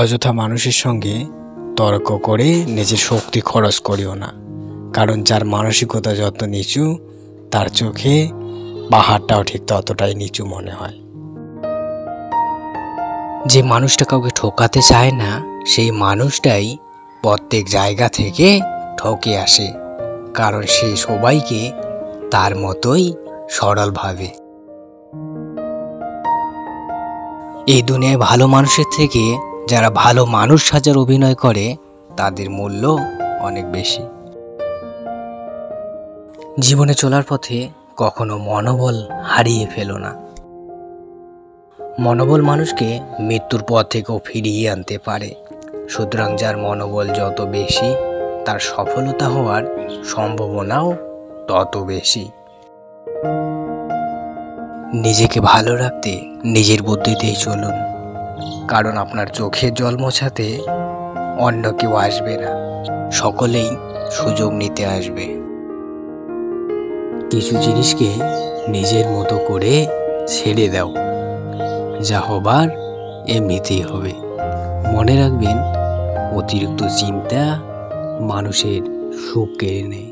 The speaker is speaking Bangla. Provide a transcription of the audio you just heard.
অযথা মানুষের সঙ্গে তর্ক করে নিজের শক্তি খরচ করিও না, কারণ যার মানসিকতা যত নিচু তার চোখে পাহাড়টাও ঠিক ততটাই নিচু মনে হয়। যে মানুষটা কাউকে ঠকাতে চায় না সেই মানুষটাই প্রত্যেক জায়গা থেকে ঠকে আসে, কারণ সে সবাইকে তার মতোই সরল ভাবে। এই দুনিয়ায় ভালো মানুষের থেকে যারা ভালো মানুষ সাজার অভিনয় করে তাদের মূল্য অনেক বেশি। জীবনে চলার পথে কখনো মনোবল হারিয়ে ফেলো না। মনোবল মানুষকে মৃত্যুর পথ থেকেও ফিরিয়ে আনতে পারে। সুতরাং যার মনোবল যত বেশি তার সফলতা হওয়ার সম্ভাবনাও তত বেশি। নিজেকে ভালো রাখতে নিজের বুদ্ধিতেই চলুন, কারণ আপনার চোখের জল মোছাতে অন্য কেউ আসবে না, সকলেই সুযোগ নিতে আসবে। কিছু জিনিসকে নিজের মতো করে ছেড়ে দাও, যা হবার এমনিতেই হবে। মনে রাখবেন, অতিরিক্ত চিন্তা মানুষের সুখ কেড়ে নেয়।